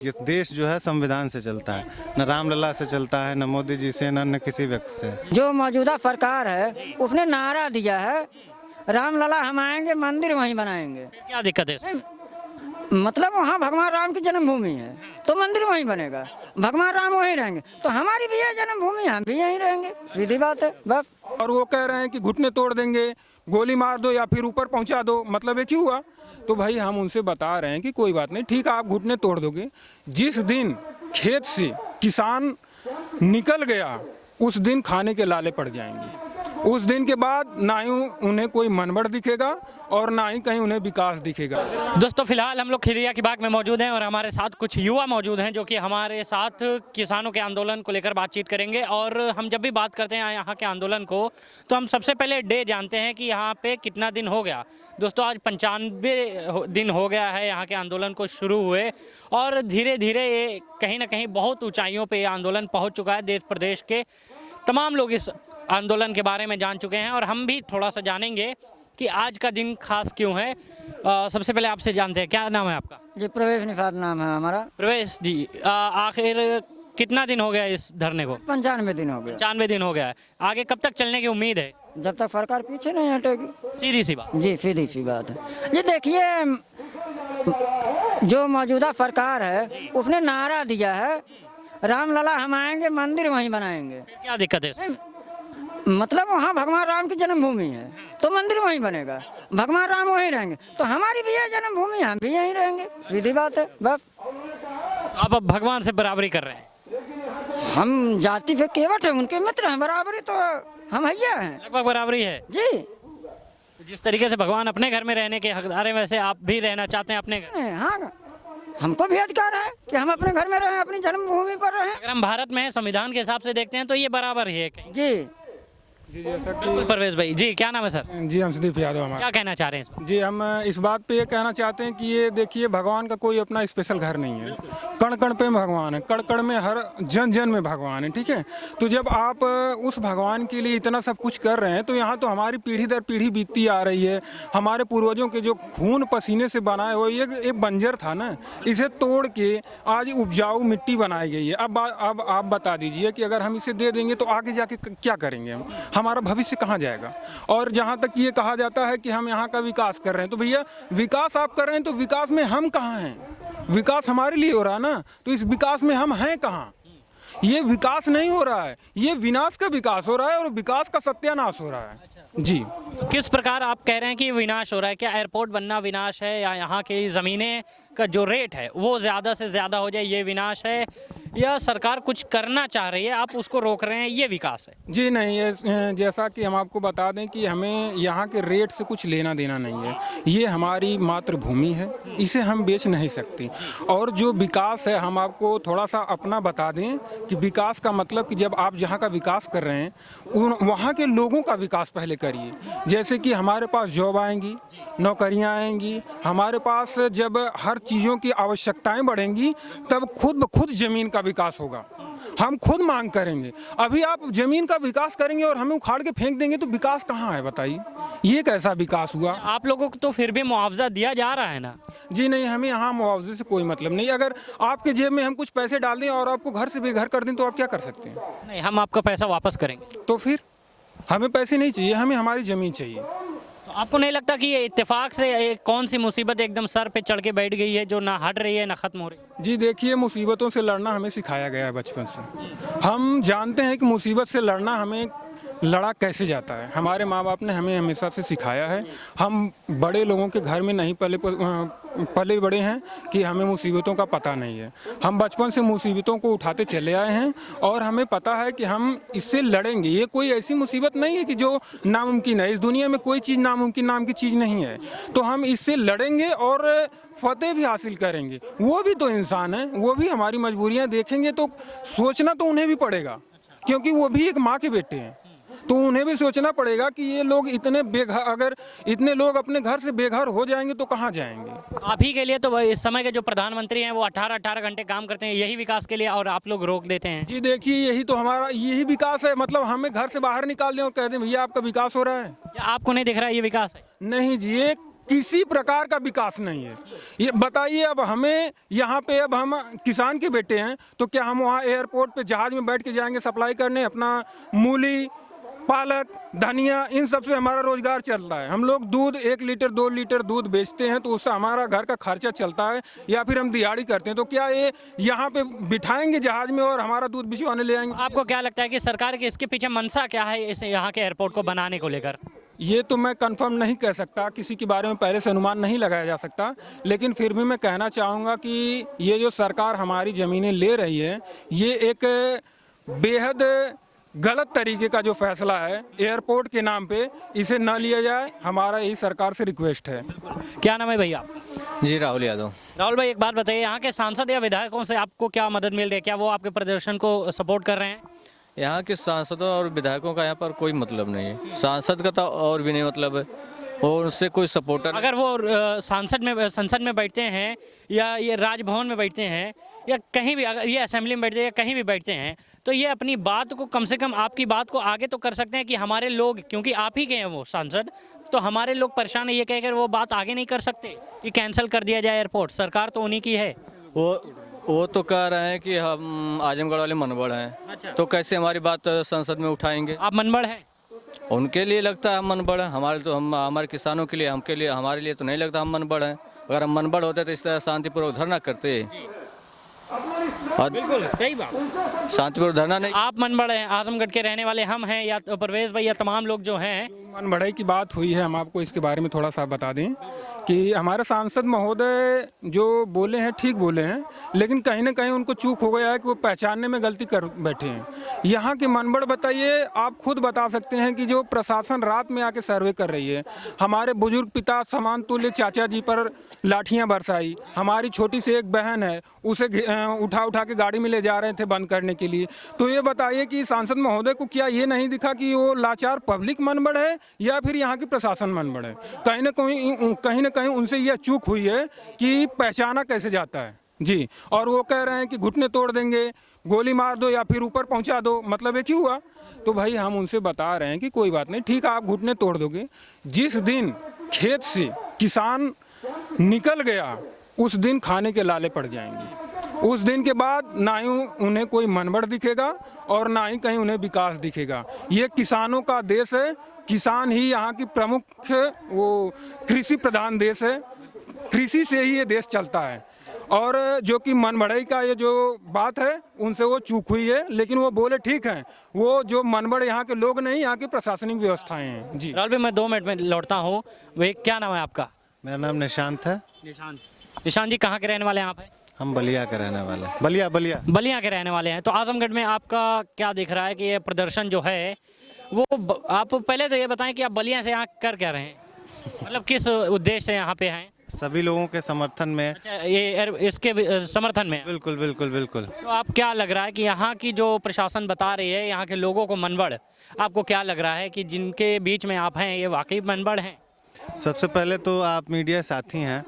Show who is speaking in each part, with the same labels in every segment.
Speaker 1: ये देश जो है संविधान से चलता है, न रामलला से चलता है, न मोदी जी से, न किसी व्यक्ति से।
Speaker 2: जो मौजूदा सरकार है उसने नारा दिया है रामलला हम आएंगे, मंदिर वहीं बनाएंगे।
Speaker 3: क्या दिक्कत है इसमें?
Speaker 2: मतलब वहाँ भगवान राम की जन्मभूमि है तो मंदिर वहीं बनेगा, भगवान राम वहीं रहेंगे तो हमारी भी है जन्मभूमि, हम भी यहीं रहेंगे, सीधी बात है बस।
Speaker 4: और वो कह रहे हैं कि घुटने तोड़ देंगे, गोली मार दो या फिर ऊपर पहुंचा दो, मतलब ये क्यों हुआ? तो भाई हम उनसे बता रहे हैं कि कोई बात नहीं, ठीक है आप घुटने तोड़ दोगे, जिस दिन खेत से किसान निकल गया उस दिन खाने के लाले पड़ जाएंगे। उस दिन के बाद ना ही उन्हें कोई मनबड़ दिखेगा और ना ही कहीं उन्हें विकास दिखेगा।
Speaker 3: दोस्तों फिलहाल हम लोग खिरिया की बाग में मौजूद हैं और हमारे साथ कुछ युवा मौजूद हैं जो कि हमारे साथ किसानों के आंदोलन को लेकर बातचीत करेंगे। और हम जब भी बात करते हैं यहाँ के आंदोलन को तो हम सबसे पहले डे जानते हैं कि यहाँ पे कितना दिन हो गया। दोस्तों आज 95 दिन हो गया है यहाँ के आंदोलन को शुरू हुए और धीरे धीरे ये कहीं ना कहीं बहुत ऊंचाइयों पे ये आंदोलन पहुँच चुका है। देश प्रदेश के तमाम लोग इस आंदोलन के बारे में जान चुके हैं और हम भी थोड़ा सा जानेंगे कि आज का दिन खास क्यों है। सबसे पहले आपसे जानते हैं, क्या नाम है आपका?
Speaker 2: जी प्रवेश निषाद नाम है हमारा।
Speaker 3: प्रवेश जी, आखिर कितना दिन हो गया इस धरने को?
Speaker 2: 95 दिन हो गया।
Speaker 3: 95 दिन हो गया है। आगे कब तक चलने की उम्मीद है?
Speaker 2: जब तक सरकार पीछे नहीं हटेगी।
Speaker 3: सीधी सी बात।
Speaker 2: जी सीधी सी बात है जी। देखिए जो मौजूदा सरकार है उसने नारा दिया है रामलला हम आएंगे, मंदिर वहीं बनाएंगे।
Speaker 3: क्या दिक्कत है इसमें?
Speaker 2: मतलब वहाँ भगवान राम की जन्मभूमि है तो मंदिर वहीं बनेगा, भगवान राम वहीं रहेंगे तो हमारी भी है जन्मभूमि, हम भी यहीं रहेंगे, सीधी बात है बस।
Speaker 3: आप अब भगवान से बराबरी कर रहे हैं?
Speaker 2: हम जाति पे केवट है, उनके मित्र हैं, बराबरी तो हम हैया हैं।
Speaker 3: लगभग बराबरी है
Speaker 2: जी।
Speaker 3: जिस तरीके से भगवान अपने घर में रहने के हकदार हैं वैसे आप भी रहना चाहते हैं अपने घर?
Speaker 2: हाँ हमको भी अधिकार है कि हम अपने घर में रहें, अपनी जन्मभूमि पर रहें।
Speaker 3: अगर हम भारत में संविधान के हिसाब से देखते हैं तो ये बराबर ही है कहीं।
Speaker 2: जी
Speaker 4: जी जैसा
Speaker 3: बिल्कुल। परवेश भाई जी, क्या नाम है सर?
Speaker 4: जी हंसदीप यादव हमारा।
Speaker 3: क्या कहना चाह रहे हैं इस पर?
Speaker 4: जी हम इस बात पे ये कहना चाहते हैं कि ये देखिए भगवान का कोई अपना स्पेशल घर नहीं है, कण कण पे भगवान है, कण कण में हर जन जन में भगवान है, ठीक है। तो जब आप उस भगवान के लिए इतना सब कुछ कर रहे हैं तो यहाँ तो हमारी पीढ़ी दर पीढ़ी बीतती आ रही है, हमारे पूर्वजों के जो खून पसीने से बनाए हुए ये एक बंजर था ना, इसे तोड़ के आज उपजाऊ मिट्टी बनाई गई है। अब आप बता दीजिए कि अगर हम इसे दे देंगे तो आगे जाके क्या करेंगे हम, हमारा भविष्य कहाँ जाएगा। और जहाँ तक ये कहा जाता है कि हम यहाँ का विकास कर रहे हैं, तो भैया विकास आप कर रहे हैं तो विकास में हम कहाँ हैं? विकास हमारे लिए हो रहा है ना, तो इस विकास में हम हैं कहाँ? ये विकास नहीं हो रहा है, ये विनाश का विकास हो रहा है और विकास का सत्यानाश हो रहा है। जी
Speaker 3: तो किस प्रकार आप कह रहे हैं कि विनाश हो रहा है? क्या एयरपोर्ट बनना विनाश है या यहाँ की ज़मीनें का जो रेट है वो ज़्यादा से ज़्यादा हो जाए ये विनाश है, या सरकार कुछ करना चाह रही है आप उसको रोक रहे हैं ये विकास है?
Speaker 4: जी नहीं, ये जैसा कि हम आपको बता दें कि हमें यहाँ के रेट से कुछ लेना देना नहीं है, ये हमारी मातृभूमि है, इसे हम बेच नहीं सकते। और जो विकास है हम आपको थोड़ा सा अपना बता दें कि विकास का मतलब कि जब आप जहाँ का विकास कर रहे हैं वहाँ के लोगों का विकास पहले करिए। जैसे कि हमारे पास जॉब आएंगी, नौकरियां आएंगी, हमारे पास जब हर चीज़ों की आवश्यकताएं बढ़ेंगी तब खुद ब खुद ज़मीन का विकास होगा, हम खुद मांग करेंगे। अभी आप ज़मीन का विकास करेंगे और हमें उखाड़ के फेंक देंगे तो विकास कहाँ है बताइए? ये कैसा विकास हुआ?
Speaker 3: आप लोगों को तो फिर भी मुआवजा दिया जा रहा है ना?
Speaker 4: जी नहीं, हमें यहाँ मुआवजे से कोई मतलब नहीं। अगर आपके जेब में हम कुछ पैसे डाल दें और आपको घर से बेघर कर दें तो आप क्या कर सकते हैं?
Speaker 3: नहीं, हम आपका पैसा वापस करेंगे।
Speaker 4: तो फिर हमें पैसे नहीं चाहिए, हमें हमारी ज़मीन चाहिए।
Speaker 3: तो आपको नहीं लगता कि ये इत्तेफाक से कौन सी मुसीबत एकदम सर पे चढ़ के बैठ गई है जो ना हट रही है ना ख़त्म हो रही है?
Speaker 4: जी देखिए, मुसीबतों से लड़ना हमें सिखाया गया है बचपन से। हम जानते हैं कि मुसीबत से लड़ना हमें लड़ा कैसे जाता है, हमारे माँ बाप ने हमें हमेशा से सिखाया है। हम बड़े लोगों के घर में नहीं पले बड़े हैं कि हमें मुसीबतों का पता नहीं है। हम बचपन से मुसीबतों को उठाते चले आए हैं और हमें पता है कि हम इससे लड़ेंगे। ये कोई ऐसी मुसीबत नहीं है कि जो नामुमकिन है, इस दुनिया में कोई चीज़ नामुमकिन नाम की चीज़ नहीं है। तो हम इससे लड़ेंगे और फतेह भी हासिल करेंगे। वो भी तो इंसान है, वो भी हमारी मजबूरियाँ देखेंगे तो सोचना तो उन्हें भी पड़ेगा, क्योंकि वो भी एक माँ के बेटे हैं। तो उन्हें भी सोचना पड़ेगा कि ये लोग इतने बेघर, अगर इतने लोग अपने घर से बेघर हो जाएंगे तो कहाँ जाएंगे?
Speaker 3: आप ही के लिए तो इस समय के जो प्रधानमंत्री हैं वो 18-18 घंटे काम करते हैं यही विकास के लिए और आप लोग रोक देते हैं।
Speaker 4: जी देखिए, यही तो हमारा यही विकास है। मतलब हमें घर से बाहर निकाल दें और कह दें भैया आपका विकास हो रहा है।
Speaker 3: क्या आपको नहीं दिख रहा ये विकास है?
Speaker 4: नहीं जी, एक किसी प्रकार का विकास नहीं है। ये बताइए, अब हमें यहाँ पे, अब हम किसान के बेटे हैं, तो क्या हम वहाँ एयरपोर्ट पे जहाज में बैठ के जाएंगे सप्लाई करने? अपना मूली, पालक, धनिया, इन सब से हमारा रोजगार चलता है। हम लोग दूध 1 लीटर 2 लीटर दूध बेचते हैं, तो उससे हमारा घर का खर्चा चलता है, या फिर हम दिहाड़ी करते हैं। तो क्या ये यहाँ पे बिठाएंगे जहाज में और हमारा दूध भिजवाने ले आएंगे?
Speaker 3: आपको क्या लगता है कि सरकार के इसके पीछे मंशा क्या है इस यहाँ के एयरपोर्ट को बनाने को लेकर?
Speaker 4: ये तो मैं कंफर्म नहीं कह सकता, किसी के बारे में पहले से अनुमान नहीं लगाया जा सकता, लेकिन फिर भी मैं कहना चाहूँगा कि ये जो सरकार हमारी ज़मीनें ले रही है, ये एक बेहद गलत तरीके का जो फैसला है एयरपोर्ट के नाम पे, इसे न लिया जाए। हमारा यही सरकार से रिक्वेस्ट है।
Speaker 3: क्या नाम है भैया?
Speaker 5: जी राहुल यादव।
Speaker 3: राहुल भाई, एक बात बताइए, यहाँ के सांसद या विधायकों से आपको क्या मदद मिल रही है? क्या वो आपके प्रदर्शन को सपोर्ट कर रहे हैं?
Speaker 5: यहाँ के सांसदों और विधायकों का यहाँ पर कोई मतलब नहीं है। सांसद का तो और भी नहीं मतलब है, और उससे कोई सपोर्टर।
Speaker 3: अगर वो संसद में बैठते हैं, या ये राजभवन में बैठते हैं, या कहीं भी, अगर ये असेंबली में बैठते हैं या कहीं भी बैठते हैं, तो ये अपनी बात को, कम से कम आपकी बात को आगे तो कर सकते हैं कि हमारे लोग, क्योंकि आप ही के हैं वो सांसद, तो हमारे लोग परेशान है, ये कहकर वो बात आगे नहीं कर सकते कि कैंसिल कर दिया जाए एयरपोर्ट? सरकार तो उन्हीं की है।
Speaker 5: वो तो कह रहे हैं कि हम आजमगढ़ वाले मनबड़ हैं।
Speaker 3: अच्छा।
Speaker 5: तो कैसे हमारी बात संसद में उठाएंगे?
Speaker 3: आप मनबड़ हैं?
Speaker 5: उनके लिए लगता है हम मनबड़ हैं, हमारे किसानों के लिए, हमारे लिए तो नहीं लगता हम मनबड़ हैं। अगर हम मनबड़ होते तो इस तरह शांतिपूर्वक धरना करते।
Speaker 3: बिल्कुल सही बात।
Speaker 5: शांतिपूर्वक धरना नहीं।
Speaker 3: आप मनबड़ हैं, आजमगढ़ के रहने वाले हम हैं, या तो परवेज भाई, या तमाम लोग जो हैं।
Speaker 4: मन बढ़ाई की बात हुई है, हम आपको इसके बारे में थोड़ा सा बता दें कि हमारे सांसद महोदय जो बोले हैं ठीक बोले हैं, लेकिन कहीं ना कहीं उनको चूक हो गया है कि वो पहचानने में गलती कर बैठे हैं। यहाँ के मनबड़ बताइए, आप खुद बता सकते हैं कि जो प्रशासन रात में आके सर्वे कर रही है, हमारे बुजुर्ग पिता समान तुल्य चाचा जी पर लाठियाँ बरसाई, हमारी छोटी सी एक बहन है, उसे उठा के गाड़ी में ले जा रहे थे बंद करने के लिए। तो ये बताइए कि सांसद महोदय को क्या ये नहीं दिखा कि वो लाचार पब्लिक मनबड़ है या फिर यहाँ की प्रशासन मनबड़ है? कहीं ना कहीं उनसे यह चूक हुई है कि पहचाना कैसे जाता है जी। और वो कह रहे हैं कि घुटने तोड़ देंगे, गोली मार दो या फिर ऊपर पहुंचा दो, मतलब ये क्यों हुआ? तो भाई हम उनसे बता रहे हैं कि कोई बात नहीं, ठीक है, आप घुटने तोड़ दोगे, जिस दिन खेत से किसान निकल गया उस दिन खाने के लाले पड़ जाएंगे। उस दिन के बाद ना ही उन्हें कोई मनबड़ दिखेगा और ना ही कहीं उन्हें विकास दिखेगा। ये किसानों का देश है, किसान ही यहाँ की प्रमुख, वो कृषि प्रधान देश है, कृषि से ही ये देश चलता है। और जो कि मनबड़ई का ये जो बात है, उनसे वो चूक हुई है, लेकिन वो बोले ठीक है, वो जो मनबड़ यहाँ के लोग नहीं, यहाँ की प्रशासनिक व्यवस्थाएं हैं जी।
Speaker 3: राहुल भाई, मैं 2 मिनट में लौटता हूँ। वे क्या नाम है आपका?
Speaker 1: मेरा नाम निशांत है।
Speaker 3: निशांत जी, कहाँ के रहने वाले हैं आप?
Speaker 1: हम बलिया के रहने वाले हैं। बलिया
Speaker 3: के रहने वाले हैं। तो आजमगढ़ में आपका क्या दिख रहा है कि ये प्रदर्शन जो है वो आप पहले तो ये बताएं कि आप बलिया से यहाँ कर क्या रहे हैं, मतलब किस उद्देश्य से यहाँ पे हैं?
Speaker 1: सभी लोगों के समर्थन में।
Speaker 3: अच्छा, ये इसके समर्थन में?
Speaker 1: बिल्कुल बिल्कुल बिल्कुल।
Speaker 3: तो आप क्या लग रहा है कि यहाँ की जो प्रशासन बता रही है यहाँ के लोगों को मनबड़, आपको क्या लग रहा है कि जिनके बीच में आप हैं ये वाकई मनबड़ हैं?
Speaker 1: सबसे पहले तो आप मीडिया साथी हैं,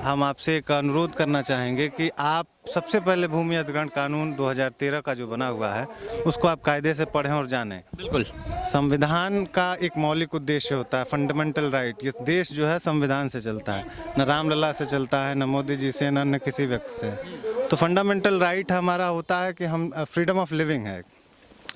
Speaker 1: हम आपसे एक अनुरोध करना चाहेंगे कि आप सबसे पहले भूमि अधिग्रहण कानून 2013 का जो बना हुआ है उसको आप कायदे से पढ़ें और जानें।
Speaker 3: बिल्कुल।
Speaker 1: संविधान का एक मौलिक उद्देश्य होता है, फंडामेंटल राइट। ये देश जो है संविधान से चलता है, न रामलला से चलता है, न मोदी जी से, न किसी व्यक्ति से। तो फंडामेंटल राइट हमारा होता है कि हम फ्रीडम ऑफ लिविंग है,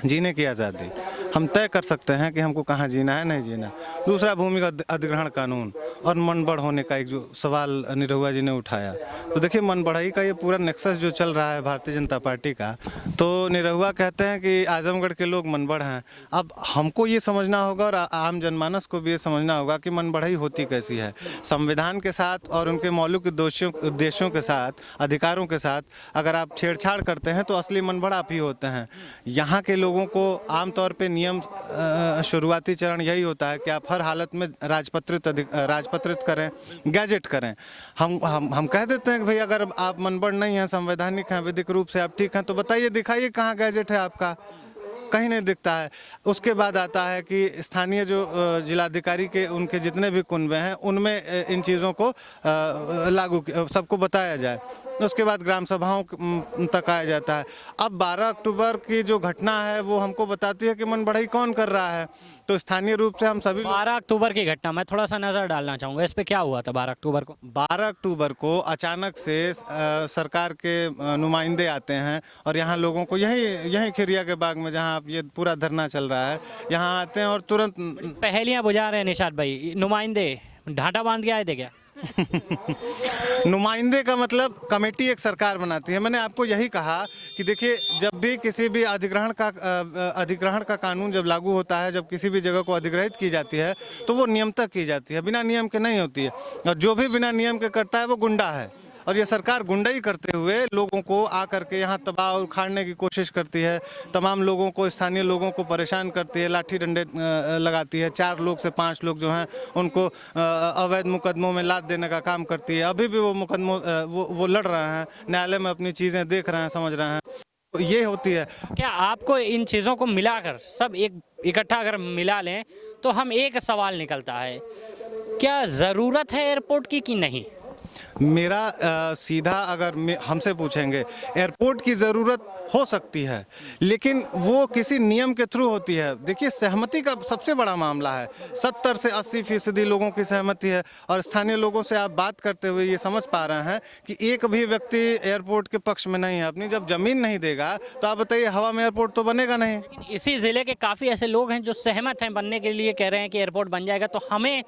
Speaker 1: जीने की आज़ादी। हम तय कर सकते हैं कि हमको कहाँ जीना है, नहीं जीना। दूसरा, भूमि का अधिग्रहण कानून और मनबड़ होने का एक जो सवाल निरहुआ जी ने उठाया, तो देखिए मनबड़ई का ये पूरा नेक्सस जो चल रहा है भारतीय जनता पार्टी का, तो निरहुआ कहते हैं कि आजमगढ़ के लोग मनबड़ हैं। अब हमको ये समझना होगा और आम जनमानस को भी ये समझना होगा कि मनबड़ई होती कैसी है। संविधान के साथ और उनके मौलिक उद्देश्यों के साथ, अधिकारों के साथ अगर आप छेड़छाड़ करते हैं तो असली मनबड़ आप ही होते हैं। यहाँ के लोगों को आमतौर पर नियम शुरुआती चरण यही होता है कि आप हर हालत में राजपत्रित करें, गैजेट करें। हम कह देते हैं कि भाई अगर आप मनबड़ नहीं हैं, संवैधानिक हैं, विधिक रूप से आप ठीक हैं, तो बताइए, दिखाइए कहाँ गैजेट है आपका, कहीं नहीं दिखता है। उसके बाद आता है कि स्थानीय जो जिलाधिकारी के उनके जितने भी कुनबे हैं उनमें इन चीज़ों को लागू सबको बताया जाए। उसके बाद ग्राम सभाओं तक आया जाता है। अब 12 अक्टूबर की जो घटना है वो हमको बताती है कि मन बढ़ई कौन कर रहा है। तो स्थानीय रूप से हम सभी
Speaker 3: 12 अक्टूबर की घटना, मैं थोड़ा सा नज़र डालना चाहूँगा इस पे, क्या हुआ था 12 अक्टूबर को?
Speaker 1: 12 अक्टूबर को अचानक से सरकार के नुमाइंदे आते हैं और यहाँ लोगों को यहीं खिरिया के बाग में जहाँ आप ये पूरा धरना चल रहा है यहाँ आते हैं और तुरंत
Speaker 3: पहेलियाँ बुझा रहे हैं निशाद भाई, नुमाइंदे ढांटा बांध के आए थे क्या?
Speaker 1: नुमाइंदे का मतलब कमेटी एक सरकार बनाती है। मैंने आपको यही कहा कि देखिए, जब भी किसी भी अधिग्रहण का कानून जब लागू होता है, जब किसी भी जगह को अधिग्रहित की जाती है तो वो नियम तक की जाती है, बिना नियम के नहीं होती है। और जो भी बिना नियम के करता है वो गुंडा है। और ये सरकार गुंडाई करते हुए लोगों को आकर के यहाँ तबाह और उखाड़ने की कोशिश करती है। तमाम लोगों को, स्थानीय लोगों को परेशान करती है, लाठी डंडे लगाती है। 4 लोग से 5 लोग जो हैं उनको अवैध मुकदमों में लाद देने का काम करती है। अभी भी वो मुकदमों वो लड़ रहे हैं, न्यायालय में अपनी चीज़ें देख रहे हैं, समझ रहे हैं। तो ये होती है।
Speaker 3: क्या आपको इन चीज़ों को मिलाकर सब एक इकट्ठा अगर मिला लें तो हम एक सवाल निकलता है, क्या ज़रूरत है एयरपोर्ट की कि नहीं?
Speaker 1: मेरा सीधा अगर हमसे पूछेंगे, एयरपोर्ट की ज़रूरत हो सकती है, लेकिन वो किसी नियम के थ्रू होती है। देखिए, सहमति का सबसे बड़ा मामला है। 70 से 80% लोगों की सहमति है। और स्थानीय लोगों से आप बात करते हुए ये समझ पा रहे हैं कि एक भी व्यक्ति एयरपोर्ट के पक्ष में नहीं है। अपनी जब ज़मीन नहीं देगा तो आप बताइए, हवा में एयरपोर्ट तो बनेगा नहीं।
Speaker 3: लेकिन इसी ज़िले के काफ़ी ऐसे लोग हैं जो सहमत हैं बनने के लिए, कह रहे हैं कि एयरपोर्ट बन जाएगा तो हमें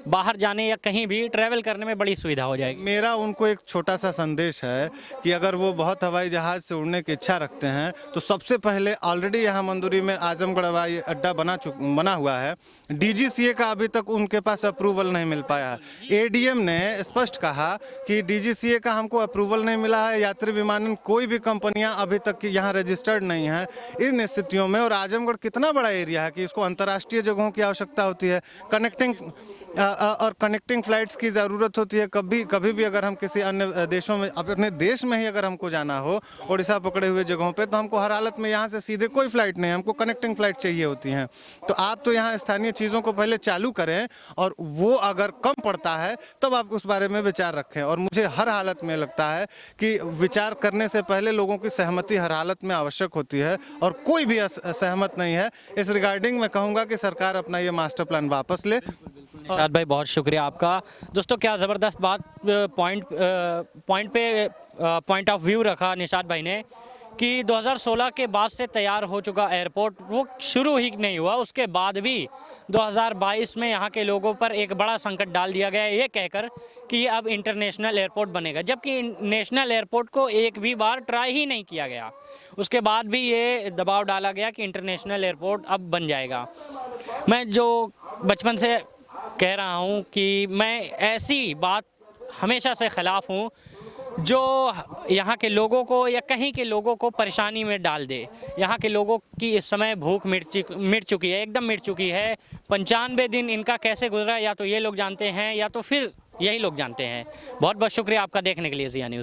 Speaker 3: बाहर जाने या कहीं भी ट्रैवल करने में बड़ी सुविधा हो जाएगी।
Speaker 1: मेरा उनको एक छोटा सा संदेश है कि अगर वो बहुत हवाई जहाज़ से उड़ने की इच्छा रखते हैं तो सबसे पहले, ऑलरेडी यहाँ मंदुरी में आजमगढ़ हवाई अड्डा बना हुआ है। DGCA का अभी तक उनके पास अप्रूवल नहीं मिल पाया। ADM ने स्पष्ट कहा कि DGCA का हमको अप्रूवल नहीं मिला है। यात्री विमानन कोई भी कंपनियां अभी तक की यहाँ रजिस्टर्ड नहीं है। इन स्थितियों में, और आजमगढ़ कितना बड़ा एरिया है कि इसको अंतर्राष्ट्रीय जगहों की आवश्यकता होती है, कनेक्टिंग फ्लाइट्स की ज़रूरत होती है। कभी भी अगर हम किसी अन्य देशों में, अपने देश में ही अगर हमको जाना हो, उड़ीसा पकड़े हुए जगहों पर, तो हमको हर हालत में यहाँ से सीधे कोई फ़्लाइट नहीं, हमको कनेक्टिंग फ़्लाइट चाहिए होती हैं। तो आप तो यहाँ स्थानीय चीज़ों को पहले चालू करें और वो अगर कम पड़ता है तब आप उस बारे में विचार रखें। और मुझे हर हालत में लगता है कि विचार करने से पहले लोगों की सहमति हर हालत में आवश्यक होती है, और कोई भी सहमत नहीं है। इस रिगार्डिंग मैं कहूँगा कि सरकार अपना ये मास्टर प्लान वापस ले।
Speaker 3: निशाद भाई, बहुत शुक्रिया आपका। दोस्तों, क्या ज़बरदस्त बात पॉइंट ऑफ व्यू रखा निशाद भाई ने कि 2016 के बाद से तैयार हो चुका एयरपोर्ट वो शुरू ही नहीं हुआ, उसके बाद भी 2022 में यहाँ के लोगों पर एक बड़ा संकट डाल दिया गया ये कहकर कि ये अब इंटरनेशनल एयरपोर्ट बनेगा, जबकि नेशनल एयरपोर्ट को एक भी बार ट्राई ही नहीं किया गया। उसके बाद भी ये दबाव डाला गया कि इंटरनेशनल एयरपोर्ट अब बन जाएगा। मैं जो बचपन से कह रहा हूँ कि मैं ऐसी बात हमेशा से ख़िलाफ़ हूँ जो यहाँ के लोगों को या कहीं के लोगों को परेशानी में डाल दे। यहाँ के लोगों की इस समय भूख मिट चुकी है, एकदम मिट चुकी है। 95 दिन इनका कैसे गुजरा या तो ये लोग जानते हैं या तो फिर यही लोग जानते हैं। बहुत बहुत शुक्रिया आपका देखने के लिए ज़िया न्यूज़।